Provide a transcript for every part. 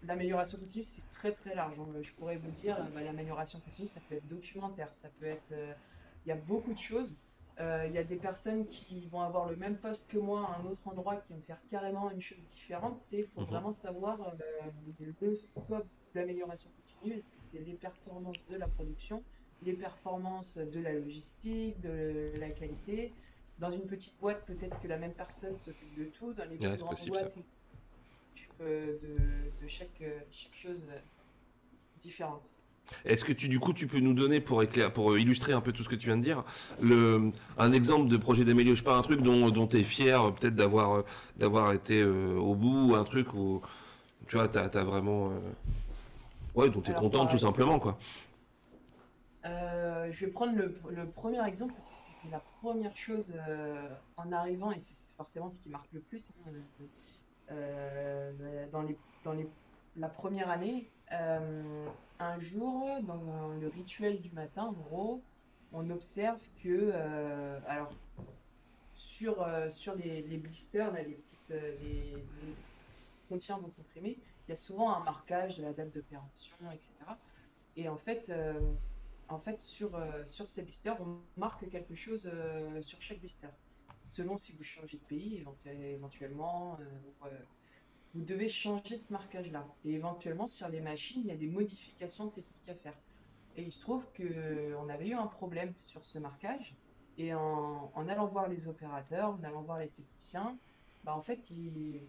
l'amélioration continue, c'est très très large. Je pourrais vous dire, bah, l'amélioration continue, ça peut être documentaire, ça peut être. Il y a beaucoup de choses. Il y a des personnes qui vont avoir le même poste que moi à un autre endroit qui vont faire carrément une chose différente. Il faut Mhm. vraiment savoir le scope d'amélioration continue. Est-ce que c'est les performances de la production, les performances de la logistique, de la qualité? Dans une petite boîte, peut-être que la même personne s'occupe de tout. Dans les Ouais, plus c'est grandes possible ça. boîtes, de chaque chose différente. Est-ce que du coup, tu peux nous donner pour illustrer un peu tout ce que tu viens de dire, un exemple de projet d'amélioration, je sais pas, un truc dont tu es fier, peut-être d'avoir été au bout, ou un truc où tu vois, t'as vraiment, ouais, dont tu es Alors, content tout simplement, quoi. je vais prendre le premier exemple parce que c'était la première chose en arrivant et c'est forcément ce qui marque le plus, hein, la première année. Un jour, dans le rituel du matin, en gros, on observe que, alors, sur les blisters, là, les petites, ce qui contient vos comprimés, il y a souvent un marquage de la date de péremption, etc. Et en fait sur ces blisters, on marque quelque chose sur chaque blister. Selon si vous changez de pays, éventuellement, vous devez changer ce marquage-là. Et éventuellement, sur les machines, il y a des modifications techniques à faire. Et il se trouve qu'on avait eu un problème sur ce marquage. Et en allant voir les opérateurs, en allant voir les techniciens, bah en fait,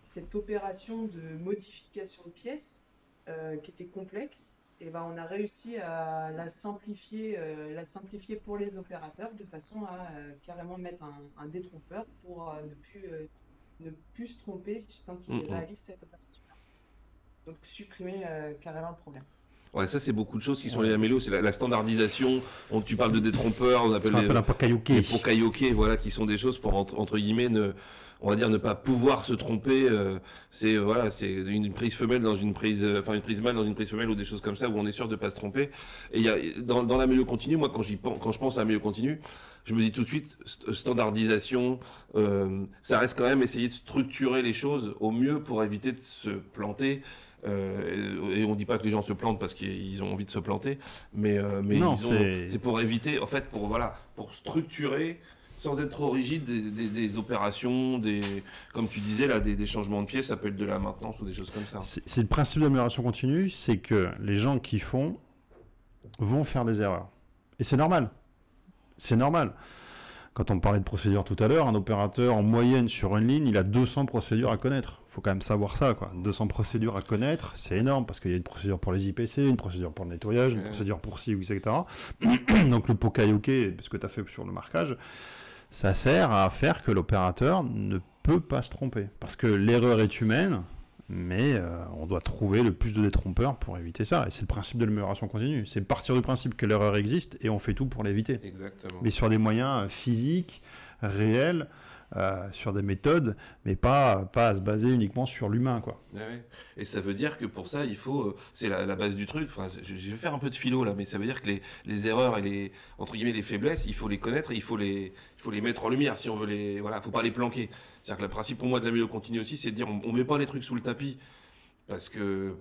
cette opération de modification de pièces, qui était complexe, et ben on a réussi à la simplifier pour les opérateurs de façon à carrément mettre un détrompeur pour ne plus se tromper quand Mm, ils mm. réalisent cette opération-là. Donc supprimer carrément le problème. Ouais, ça c'est beaucoup de choses qui sont les Ouais. amélios, c'est la standardisation. Tu parles de détrompeurs, on Ce appelle qu'on appelle un les pokayoke. pokayoke, voilà, qui sont des choses pour entre guillemets on va dire ne pas pouvoir se tromper. C'est voilà, c'est une prise femelle dans une prise, enfin une prise mâle dans une prise femelle ou des choses comme ça où on est sûr de pas se tromper. Et il y a dans l'amélio continu, moi quand je pense à amélio continu, je me dis tout de suite standardisation. Ça reste quand même essayer de structurer les choses au mieux pour éviter de se planter. Et on dit pas que les gens se plantent parce qu'ils ont envie de se planter, mais Non, c'est pour éviter, en fait, pour structurer sans être trop rigide des opérations, comme tu disais là, des changements de pièces, ça peut être de la maintenance ou des choses comme ça. c'est le principe d'amélioration continue, c'est que les gens qui font vont faire des erreurs. Et c'est normal. C'est normal. Quand on parlait de procédures tout à l'heure, un opérateur en moyenne sur une ligne, il a 200 procédures à connaître. Il faut quand même savoir ça, quoi. 200 procédures à connaître, c'est énorme parce qu'il y a une procédure pour les IPC, une procédure pour le nettoyage, une procédure pour ci, etc. Donc le pokayoke, ce que tu as fait sur le marquage, ça sert à faire que l'opérateur ne peut pas se tromper. Parce que l'erreur est humaine, mais on doit trouver le plus de détrompeurs pour éviter ça. Et c'est le principe de l'amélioration continue. C'est partir du principe que l'erreur existe et on fait tout pour l'éviter. Exactement. Mais sur des moyens physiques, réels, sur des méthodes, mais pas à se baser uniquement sur l'humain, quoi. Ouais, ouais. Et ça veut dire que pour ça, il faut, c'est la base du truc. Enfin, je vais faire un peu de philo là, mais ça veut dire que les erreurs et les entre guillemets les faiblesses, il faut les connaître, et il faut les mettre en lumière si on veut voilà, faut pas les planquer. C'est-à-dire que le principe pour moi de l'amélioration continue aussi, c'est de dire on met pas les trucs sous le tapis. Parce que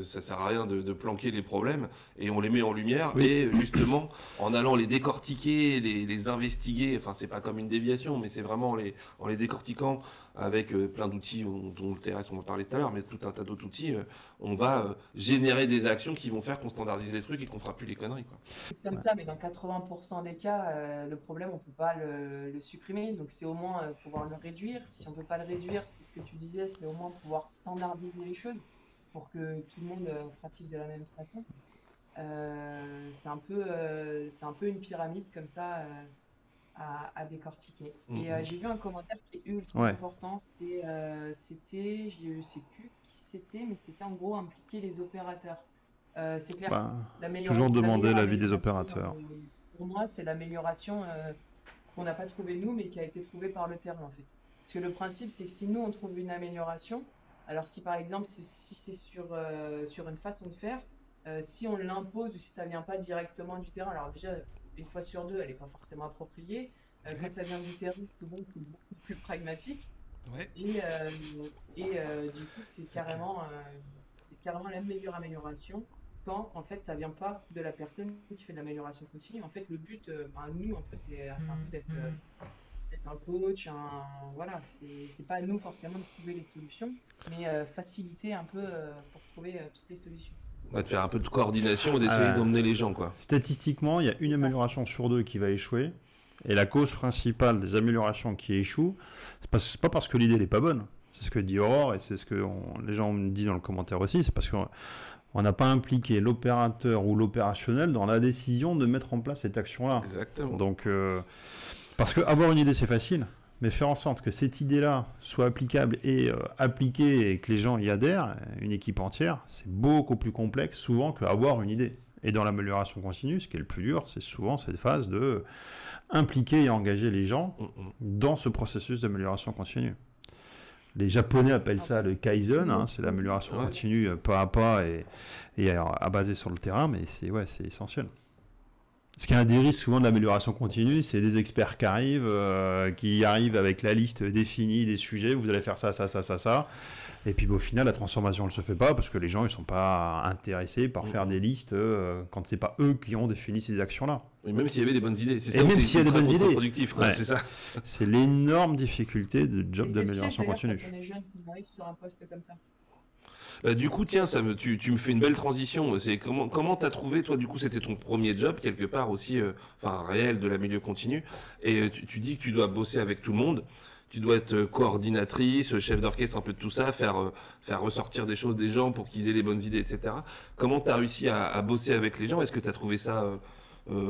ça sert à rien de planquer les problèmes et on les met en lumière Oui. et justement en allant les décortiquer, les investiguer, enfin c'est pas comme une déviation mais c'est vraiment en les décortiquant avec plein d'outils dont le TRS on va parler tout à l'heure mais tout un tas d'autres outils, on va générer des actions qui vont faire qu'on standardise les trucs et qu'on fera plus les conneries quoi. C'est comme ça, mais dans 80% des cas, le problème, on ne peut pas le supprimer. Donc, c'est au moins pouvoir le réduire. Si on ne peut pas le réduire, c'est ce que tu disais, c'est au moins pouvoir standardiser les choses pour que tout le monde pratique de la même façon. C'est un peu une pyramide comme ça à décortiquer. Mm, Et mm. j'ai vu un commentaire qui est ultra Ouais. important. C'était, je ne sais plus qui c'était, mais c'était en gros impliquer les opérateurs. C'est clair. Bah, toujours L'amélioration, la demander meilleure l'avis des amélioration, opérateurs. pour moi, c'est l'amélioration qu'on n'a pas trouvée nous, mais qui a été trouvée par le terrain, en fait. Parce que le principe, c'est que si nous, on trouve une amélioration, alors si par exemple, si c'est sur une façon de faire, si on l'impose ou si ça vient pas directement du terrain, alors déjà, une fois sur deux, elle n'est pas forcément appropriée. Quand ça vient du terrain, souvent, c'est beaucoup plus pragmatique. Ouais. Et du coup, c'est carrément, carrément la meilleure amélioration quand en fait ça vient pas de la personne qui fait de l'amélioration continue. En fait, le but, nous, un peu, c'est un peu d'être un coach, voilà, c'est pas à nous forcément de trouver les solutions, mais faciliter un peu pour trouver toutes les solutions. De faire un peu de coordination et d'essayer d'emmener les gens, quoi. Statistiquement, il y a une amélioration sur 2 qui va échouer. Et la cause principale des améliorations qui échouent, c'est pas parce que l'idée n'est pas bonne. C'est ce que dit Aurore et c'est ce que les gens me disent dans le commentaire aussi. C'est parce qu'on n'a pas impliqué l'opérateur ou l'opérationnel dans la décision de mettre en place cette action-là. Exactement. Donc, parce que avoir une idée, c'est facile. Mais faire en sorte que cette idée-là soit applicable et appliquée et que les gens y adhèrent, une équipe entière, c'est beaucoup plus complexe souvent qu'avoir une idée. Et dans l'amélioration continue, ce qui est le plus dur, c'est souvent cette phase de impliquer et engager les gens dans ce processus d'amélioration continue. Les Japonais appellent ça le Kaizen, c'est l'amélioration continue pas à pas et à baser sur le terrain, mais c'est essentiel. Ce qui est un des risques souvent de l'amélioration continue, c'est des experts qui arrivent avec la liste définie des sujets, vous allez faire ça, ça, ça, ça, ça. Et puis au final, la transformation ne se fait pas parce que les gens ne sont pas intéressés par faire des listes quand ce n'est pas eux qui ont défini ces actions-là. Et même s'il y avait des bonnes idées. C'est ça, même s'il y a des bonnes idées. Productif, quoi. C'est ça. C'est l'énorme difficulté de job d'amélioration continue. Quand on est jeune, on arrive sur un poste comme ça. Du coup, tiens, tu me fais une belle transition. C'est comment t'as trouvé, toi, du coup, c'était ton premier job, quelque part aussi, réel de la milieu continu. Et tu dis que tu dois bosser avec tout le monde. Tu dois être coordinatrice, chef d'orchestre, un peu de tout ça, faire ressortir des choses des gens pour qu'ils aient les bonnes idées, etc. Comment tu as réussi à bosser avec les gens? Est-ce que tu as trouvé ça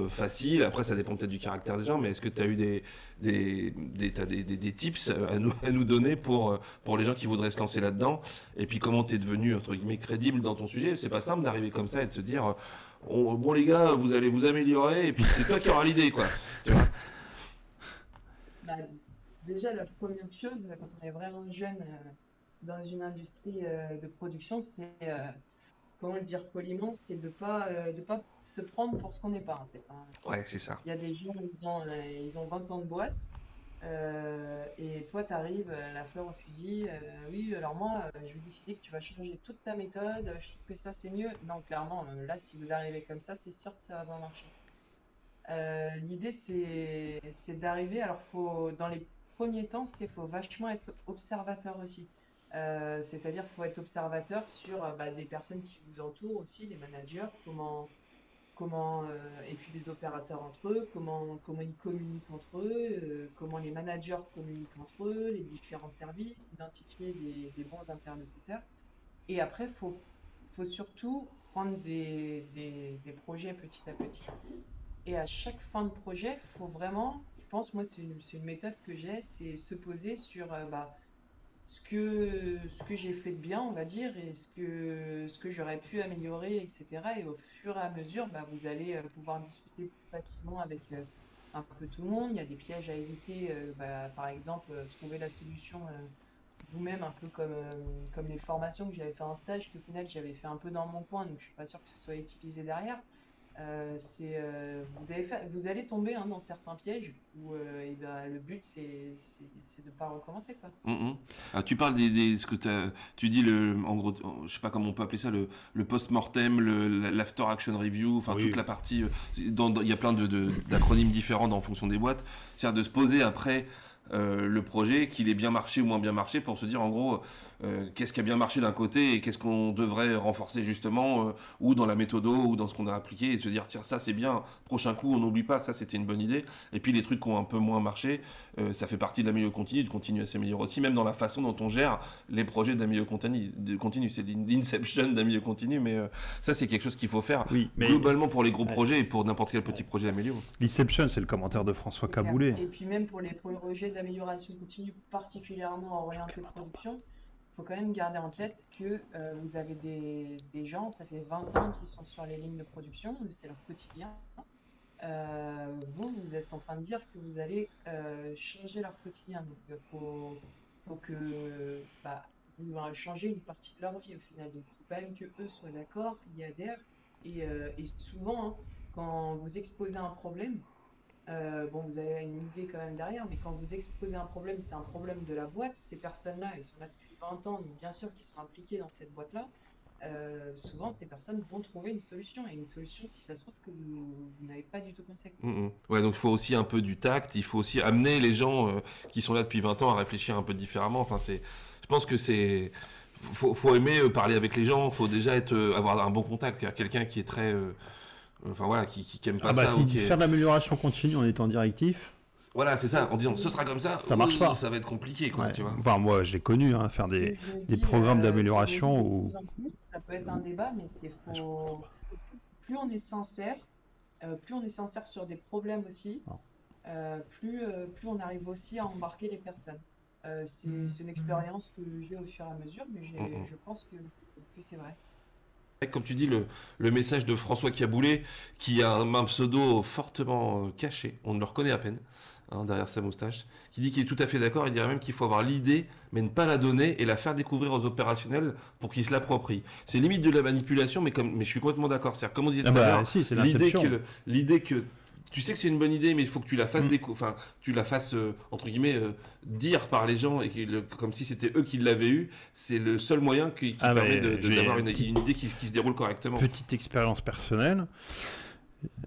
facile? Après, ça dépend peut-être du caractère des gens, mais est-ce que tu as eu des tips à nous donner pour les gens qui voudraient se lancer là-dedans? Et puis, comment tu es devenu, entre guillemets, crédible dans ton sujet? C'est pas simple d'arriver comme ça et de se dire, bon les gars, vous allez vous améliorer, et puis c'est toi qui auras l'idée, quoi. Tu vois? Déjà, la première chose, quand on est vraiment jeune dans une industrie de production, c'est, comment le dire poliment, c'est de pas se prendre pour ce qu'on n'est pas, en fait. Ouais, c'est ça. Il y a des gens, ils ont 20 ans de boîte, et toi, tu arrives la fleur au fusil. Oui, alors moi, je vais décider que tu vas changer toute ta méthode, je trouve que ça, c'est mieux. Non, clairement, là, si vous arrivez comme ça, c'est sûr que ça va pas marcher. L'idée, c'est d'arriver, alors dans les premiers temps, faut vachement être observateur aussi. C'est-à-dire qu'il faut être observateur sur des personnes qui vous entourent aussi, les managers, et puis les opérateurs entre eux, comment ils communiquent entre eux, comment les managers communiquent entre eux, les différents services, identifier des bons interlocuteurs. Et après, faut surtout prendre des projets petit à petit. Et à chaque fin de projet, faut vraiment, je pense, moi, c'est une méthode que j'ai, c'est se poser sur ce que j'ai fait de bien, on va dire, et ce que j'aurais pu améliorer, etc. Et au fur et à mesure, vous allez pouvoir discuter plus facilement avec un peu tout le monde. Il y a des pièges à éviter, par exemple, trouver la solution vous-même, un peu comme les formations que j'avais fait en stage, qu'au final j'avais fait un peu dans mon coin, donc je suis pas sûr que ce soit utilisé derrière. Vous allez tomber dans certains pièges où le but c'est de pas recommencer, quoi. Alors, tu parles ce que tu dis en gros, je sais pas comment on peut appeler ça, le post-mortem, l'after action review, enfin toute la partie. Il y a plein d'acronymes différents en fonction des boîtes. C'est-à-dire de se poser après le projet, qu'il ait bien marché ou moins bien marché, pour se dire en gros qu'est-ce qui a bien marché d'un côté et qu'est-ce qu'on devrait renforcer justement, ou dans la méthode ou dans ce qu'on a appliqué, et se dire tiens, ça c'est bien, prochain coup on n'oublie pas, ça c'était une bonne idée. Et puis les trucs qui ont un peu moins marché, ça fait partie de la milieu continu, de continuer à s'améliorer aussi, même dans la façon dont on gère les projets d'un milieu continu. C'est l'inception d'un milieu continu, mais ça c'est quelque chose qu'il faut faire globalement pour les gros projets et pour n'importe quel petit projet amélioré. L'inception, c'est le commentaire de François Caboulet. Et puis même pour les projets d'amélioration continue, particulièrement orientés production, il faut quand même garder en tête que vous avez des gens, ça fait 20 ans qu'ils sont sur les lignes de production, c'est leur quotidien. Vous êtes en train de dire que vous allez changer leur quotidien. Donc, faut que vous changer une partie de leur vie au final. Donc, il faut quand même que eux soient d'accord, y adhèrent. Et souvent, quand vous exposez un problème, vous avez une idée quand même derrière, mais quand vous exposez un problème, c'est un problème de la boîte. Ces personnes-là, elles sont là depuis 20 ans, donc bien sûr qu'ils sont impliqués dans cette boîte-là. souvent ces personnes vont trouver une solution. Et une solution, si ça se trouve, que vous n'avez pas du tout pensé. Ouais, donc il faut aussi un peu du tact, il faut aussi amener les gens qui sont là depuis 20 ans à réfléchir un peu différemment. Enfin, je pense que faut aimer parler avec les gens, faut déjà avoir un bon contact, quelqu'un qui est très, enfin voilà, qui aime pas ça. Si faire de l'amélioration continue en étant directif. Voilà, c'est ça, en disant ce sera comme ça marche pas. Ça va être compliqué, quoi, tu vois. Enfin, moi, j'ai connu faire des programmes d'amélioration où... Ça peut être un débat, mais plus on est sincère, sur des problèmes aussi, plus on arrive aussi à embarquer les personnes. C'est une expérience que j'ai au fur et à mesure, mais je pense que c'est vrai. Comme tu dis, le message de François Caboulet, qui a un pseudo fortement caché, on ne le reconnaît à peine, derrière sa moustache, qui dit qu'il est tout à fait d'accord, il dirait même qu'il faut avoir l'idée, mais ne pas la donner et la faire découvrir aux opérationnels pour qu'ils se l'approprient. C'est limite de la manipulation, mais je suis complètement d'accord. C'est-à-dire, comme on disait tout à l'heure, c'est l'idée que tu sais que c'est une bonne idée, mais il faut que tu la fasses tu la fasses entre guillemets dire par les gens et comme si c'était eux qui l'avaient eu. C'est le seul moyen qui permet d'avoir une idée qui se déroule correctement. Petite expérience personnelle.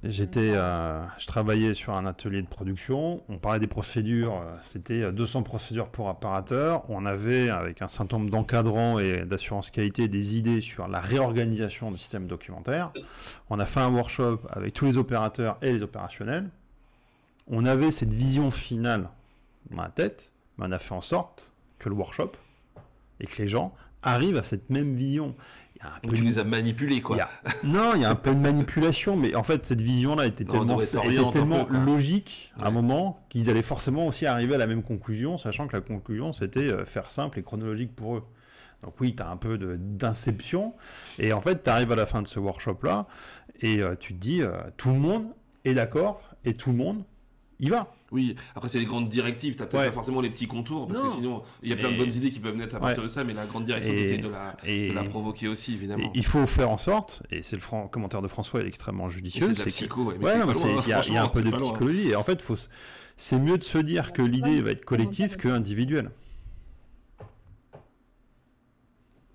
Je travaillais sur un atelier de production. On parlait des procédures. C'était 200 procédures pour opérateur. On avait, avec un certain nombre d'encadrants et d'assurance qualité, des idées sur la réorganisation du système documentaire. On a fait un workshop avec tous les opérateurs et les opérationnels. On avait cette vision finale dans la tête, mais on a fait en sorte que le workshop et que les gens arrivent à cette même vision. Tu les as manipulés, quoi. Non, il y a un peu de manipulation, mais en fait, cette vision-là était tellement logique à un moment qu'ils allaient forcément aussi arriver à la même conclusion, sachant que la conclusion, c'était faire simple et chronologique pour eux. Donc oui, tu as un peu d'inception, et en fait, tu arrives à la fin de ce workshop-là, et tu te dis, tout le monde est d'accord, et tout le monde y va. Oui, après c'est les grandes directives, tu n'as peut-être pas forcément les petits contours, parce que sinon il y a plein de bonnes idées qui peuvent naître à partir de ça, mais la grande direction, tu essaies de la provoquer aussi, évidemment. Il faut faire en sorte, et c'est le commentaire de François, il est extrêmement judicieux. C'est de la psycho, il y a un peu de psychologie, et en fait, c'est mieux de se dire que l'idée va être collective que individuelle.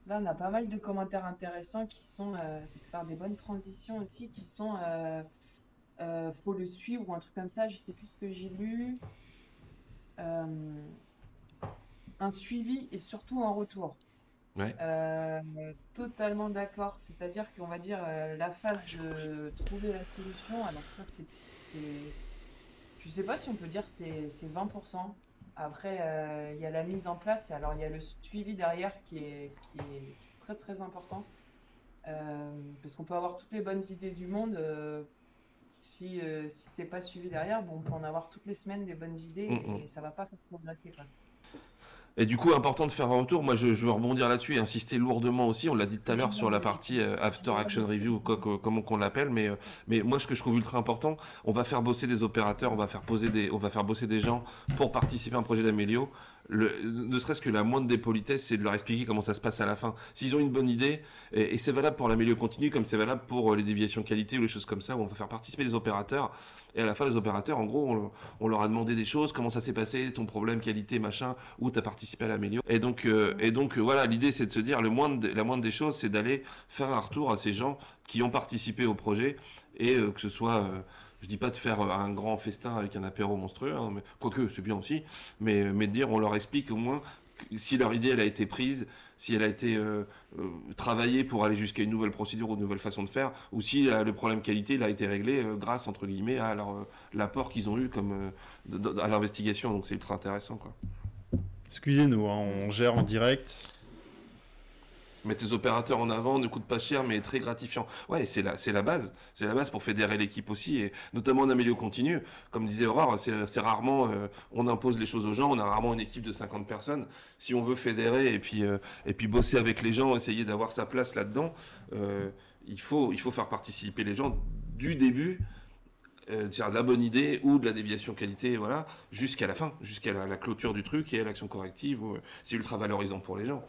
Là, on a pas mal de commentaires intéressants qui sont, c'est faire des bonnes transitions aussi, qui sont... faut le suivre ou un truc comme ça, je sais plus ce que j'ai lu. Un suivi et surtout un retour. Ouais. Totalement d'accord. C'est-à-dire qu'on va dire la phase de trouver la solution. Alors ça, je sais pas si on peut dire c'est 20%. Après, il y a la mise en place et alors il y a le suivi derrière qui est très très important. Parce qu'on peut avoir toutes les bonnes idées du monde. Si c'est pas suivi derrière, on peut en avoir toutes les semaines des bonnes idées et ça va pas faire progresser, quoi. Et du coup, important de faire un retour. Moi, je veux rebondir là-dessus et insister lourdement aussi. On l'a dit tout à l'heure sur la partie After Action Review, comment qu'on l'appelle. Mais moi, ce que je trouve ultra important, on va faire bosser des opérateurs, on va faire bosser des gens pour participer à un projet d'amélioration. Ne serait-ce que la moindre des politesses, c'est de leur expliquer comment ça se passe à la fin. S'ils ont une bonne idée, et c'est valable pour l'amélioration continue, comme c'est valable pour les déviations qualité ou les choses comme ça, où on va faire participer les opérateurs. Et à la fin, les opérateurs, en gros, on leur a demandé des choses, comment ça s'est passé, ton problème, qualité, machin, où tu as participé à l'amélioration. Et donc voilà, l'idée, c'est de se dire, la moindre des choses, c'est d'aller faire un retour à ces gens qui ont participé au projet, et que ce soit... je dis pas de faire un grand festin avec un apéro monstrueux, mais, quoique c'est bien aussi, mais de dire, on leur explique au moins si leur idée elle a été prise, si elle a été travaillée pour aller jusqu'à une nouvelle procédure ou une nouvelle façon de faire, ou si le problème qualité il a été réglé grâce entre guillemets à l'apport qu'ils ont eu à l'investigation. Donc c'est ultra intéressant, quoi. Excusez-nous, on gère en direct. Mettre les opérateurs en avant ne coûte pas cher, mais est très gratifiant. Ouais, c'est la base. C'est la base pour fédérer l'équipe aussi, et notamment en amélioration continue. Comme disait Aurore, c'est rarement, on impose les choses aux gens, on a rarement une équipe de 50 personnes. Si on veut fédérer et puis bosser avec les gens, essayer d'avoir sa place là-dedans, il faut faire participer les gens du début, de la bonne idée ou de la déviation qualité, voilà, jusqu'à la fin, jusqu'à la clôture du truc et à l'action corrective. C'est ultra valorisant pour les gens.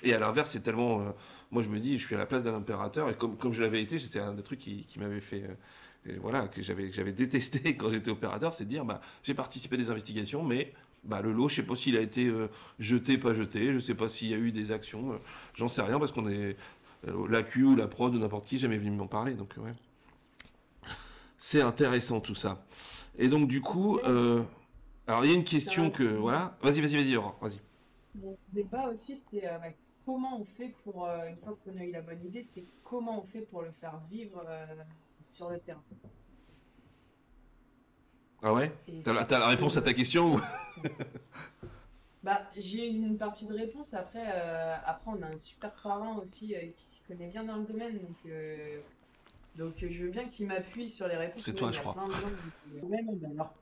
Et à l'inverse, c'est tellement... moi, je me dis, je suis à la place d'un impérateur, et comme je l'avais été, c'était un des trucs qui m'avait fait... voilà, que j'avais détesté quand j'étais opérateur, c'est de dire, j'ai participé à des investigations, mais le lot, je sais pas s'il a été jeté, pas jeté, je sais pas s'il y a eu des actions, j'en sais rien, parce qu'on est... la Q ou la prod ou n'importe qui jamais venu m'en parler. Donc ouais, c'est intéressant tout ça. Et donc du coup, alors il y a une question que voilà. Vas-y, Aurore, vas-y. Mon débat aussi, c'est comment on fait pour, une fois qu'on a eu la bonne idée, c'est comment on fait pour le faire vivre sur le terrain. Ah ouais? Et T'as ça, la réponse à ta question ou... bah, j'ai une partie de réponse. Après, on a un super parrain aussi qui s'y connaît bien dans le domaine. Donc, je veux bien qu'il m'appuie sur les réponses. C'est Même, toi, il y je a crois. plein de gens. Alors,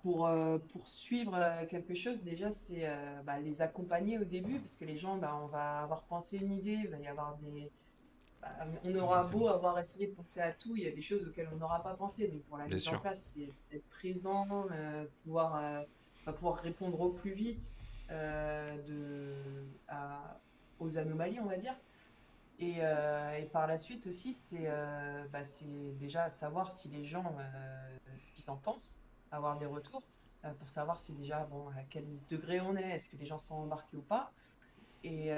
pour suivre quelque chose, déjà, c'est les accompagner au début. Parce que les gens, on va avoir pensé une idée. Il va y avoir on aura beau avoir essayé de penser à tout, il y a des choses auxquelles on n'aura pas pensé. Donc, pour la Bien mise en sûr. place, c'est être présent, pouvoir répondre au plus vite aux anomalies, on va dire. Et par la suite aussi, c'est déjà savoir si les gens, ce qu'ils en pensent, avoir des retours, pour savoir si déjà, bon, à quel degré on est, est-ce que les gens sont embarqués ou pas. Et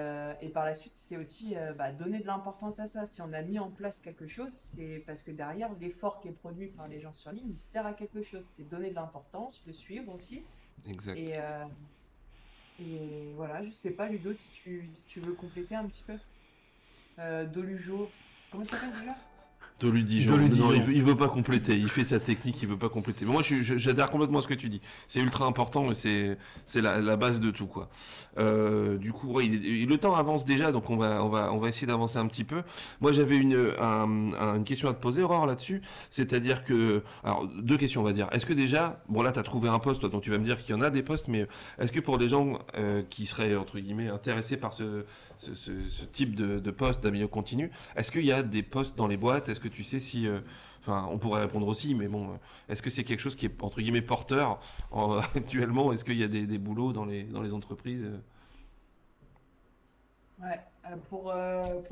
par la suite, c'est aussi donner de l'importance à ça. Si on a mis en place quelque chose, c'est parce que derrière, l'effort qui est produit par les gens sur ligne, il sert à quelque chose. C'est donner de l'importance, le suivre aussi. Exact. Et, euh, et voilà, je sais pas, Ludo, si tu veux compléter un petit peu. Dolujo, comment ça s'appelle déjà? Dolu Dijon. Dolu Non, Dijon. il veut pas compléter. Il fait sa technique, il veut pas compléter. Mais moi, j'adhère complètement à ce que tu dis. C'est ultra important et c'est la base de tout, quoi. Du coup, ouais, le temps avance déjà, donc on va essayer d'avancer un petit peu. Moi, j'avais une question à te poser, Aurore, là-dessus. C'est-à-dire que, alors, deux questions, on va dire. Est-ce que déjà, bon, là, tu as trouvé un poste, toi, donc tu vas me dire qu'il y en a des postes, mais est-ce que pour les gens qui seraient, entre guillemets, intéressés par ce type de poste d'amélioration continue, est-ce qu'il y a des postes dans les boîtes? Est-ce que tu sais si... Enfin, on pourrait répondre aussi, mais bon, est-ce que c'est quelque chose qui est, entre guillemets, porteur actuellement? Est-ce qu'il y a des boulots dans les entreprises? Ouais, pour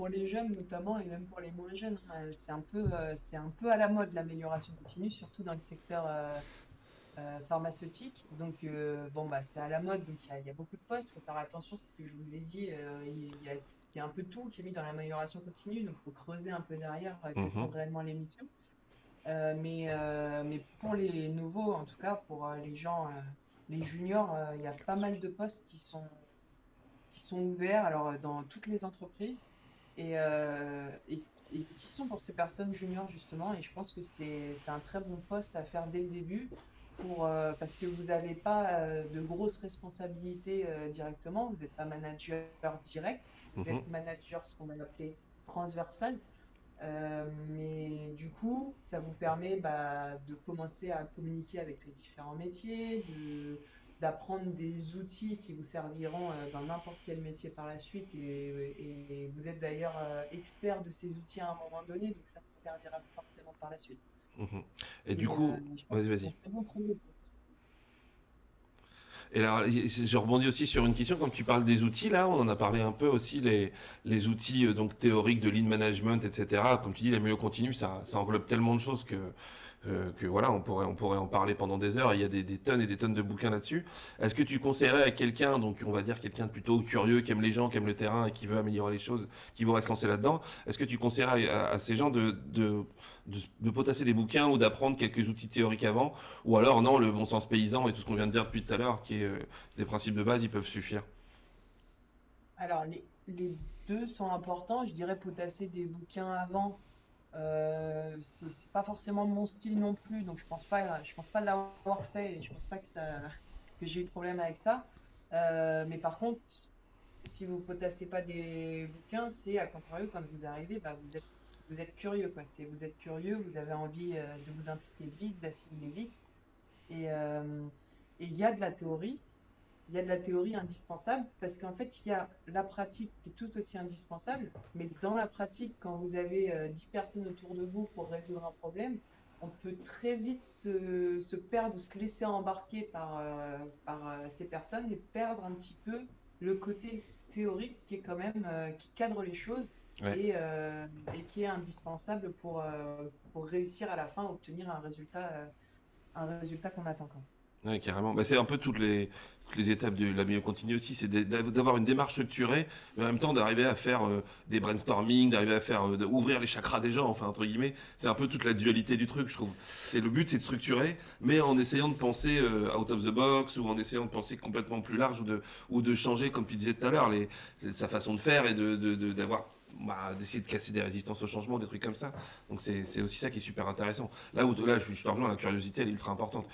les jeunes notamment et même pour les moins jeunes, hein, c'est un peu à la mode l'amélioration continue, surtout dans le secteur pharmaceutique. Donc, bon, c'est à la mode, donc il y a beaucoup de postes. Il faut faire attention, c'est ce que je vous ai dit. Il y a un peu tout qui est mis dans l'amélioration continue, donc il faut creuser un peu derrière quelles sont Mhm. réellement les missions. Mais pour les nouveaux, en tout cas, pour les gens, les juniors, il y a pas mal de postes qui sont ouverts alors, dans toutes les entreprises et qui sont pour ces personnes juniors justement. Et je pense que c'est un très bon poste à faire dès le début parce que vous n'avez pas de grosses responsabilités directement. Vous n'êtes pas manager direct, vous Mhm. êtes manager ce qu'on va appeler transversal. Mais du coup, ça vous permet de commencer à communiquer avec les différents métiers, d'apprendre des outils qui vous serviront dans n'importe quel métier par la suite. Et vous êtes d'ailleurs expert de ces outils à un moment donné, donc ça vous servira forcément par la suite. Mhm. Et du Et coup, je pense vas-y, que c'est vas-y. un très bon premier poste. Et alors, je rebondis aussi sur une question, comme tu parles des outils, là, on en a parlé un peu aussi, les outils donc théoriques de lean management, etc. Comme tu dis, la mieux continue, ça englobe tellement de choses que voilà, on pourrait en parler pendant des heures. Il y a des tonnes et des tonnes de bouquins là-dessus. Est-ce que tu conseillerais à quelqu'un, donc on va dire quelqu'un de plutôt curieux, qui aime les gens, qui aime le terrain et qui veut améliorer les choses, qui voudrait se lancer là-dedans, est-ce que tu conseillerais à ces gens de potasser des bouquins ou d'apprendre quelques outils théoriques avant, ou alors non, le bon sens paysan et tout ce qu'on vient de dire depuis tout à l'heure, qui est des principes de base, ils peuvent suffire. Alors, les deux sont importants. Je dirais potasser des bouquins avant. C'est pas forcément mon style non plus, donc je pense pas l'avoir fait et je pense pas que j'ai eu de problème avec ça. Mais par contre, si vous potassez pas des bouquins, c'est à contrario quand vous arrivez, vous êtes curieux quoi. Vous êtes curieux, vous avez envie de vous impliquer vite, d'assimiler vite, et euh, et il y a de la théorie indispensable parce qu'en fait, il y a la pratique qui est tout aussi indispensable, mais dans la pratique, quand vous avez 10 personnes autour de vous pour résoudre un problème, on peut très vite se perdre ou se laisser embarquer par ces personnes et perdre un petit peu le côté théorique qui est quand même, qui cadre les choses Ouais. et qui est indispensable pour réussir à la fin, obtenir un résultat qu'on attend quand même. Ouais, carrément. Bah, c'est un peu toutes les étapes de la meilleure continue aussi, c'est d'avoir une démarche structurée, mais en même temps d'arriver à faire des brainstorming, d'arriver à faire ouvrir les chakras des gens, enfin entre guillemets, c'est un peu toute la dualité du truc, je trouve. C'est le but, c'est de structurer, mais en essayant de penser out of the box ou en essayant de penser complètement plus large ou de changer, comme tu disais tout à l'heure, sa façon de faire et d'avoir d'essayer de casser des résistances au changement, des trucs comme ça. Donc c'est aussi ça qui est super intéressant. Là, je te rejoins, la curiosité, elle est ultra importante.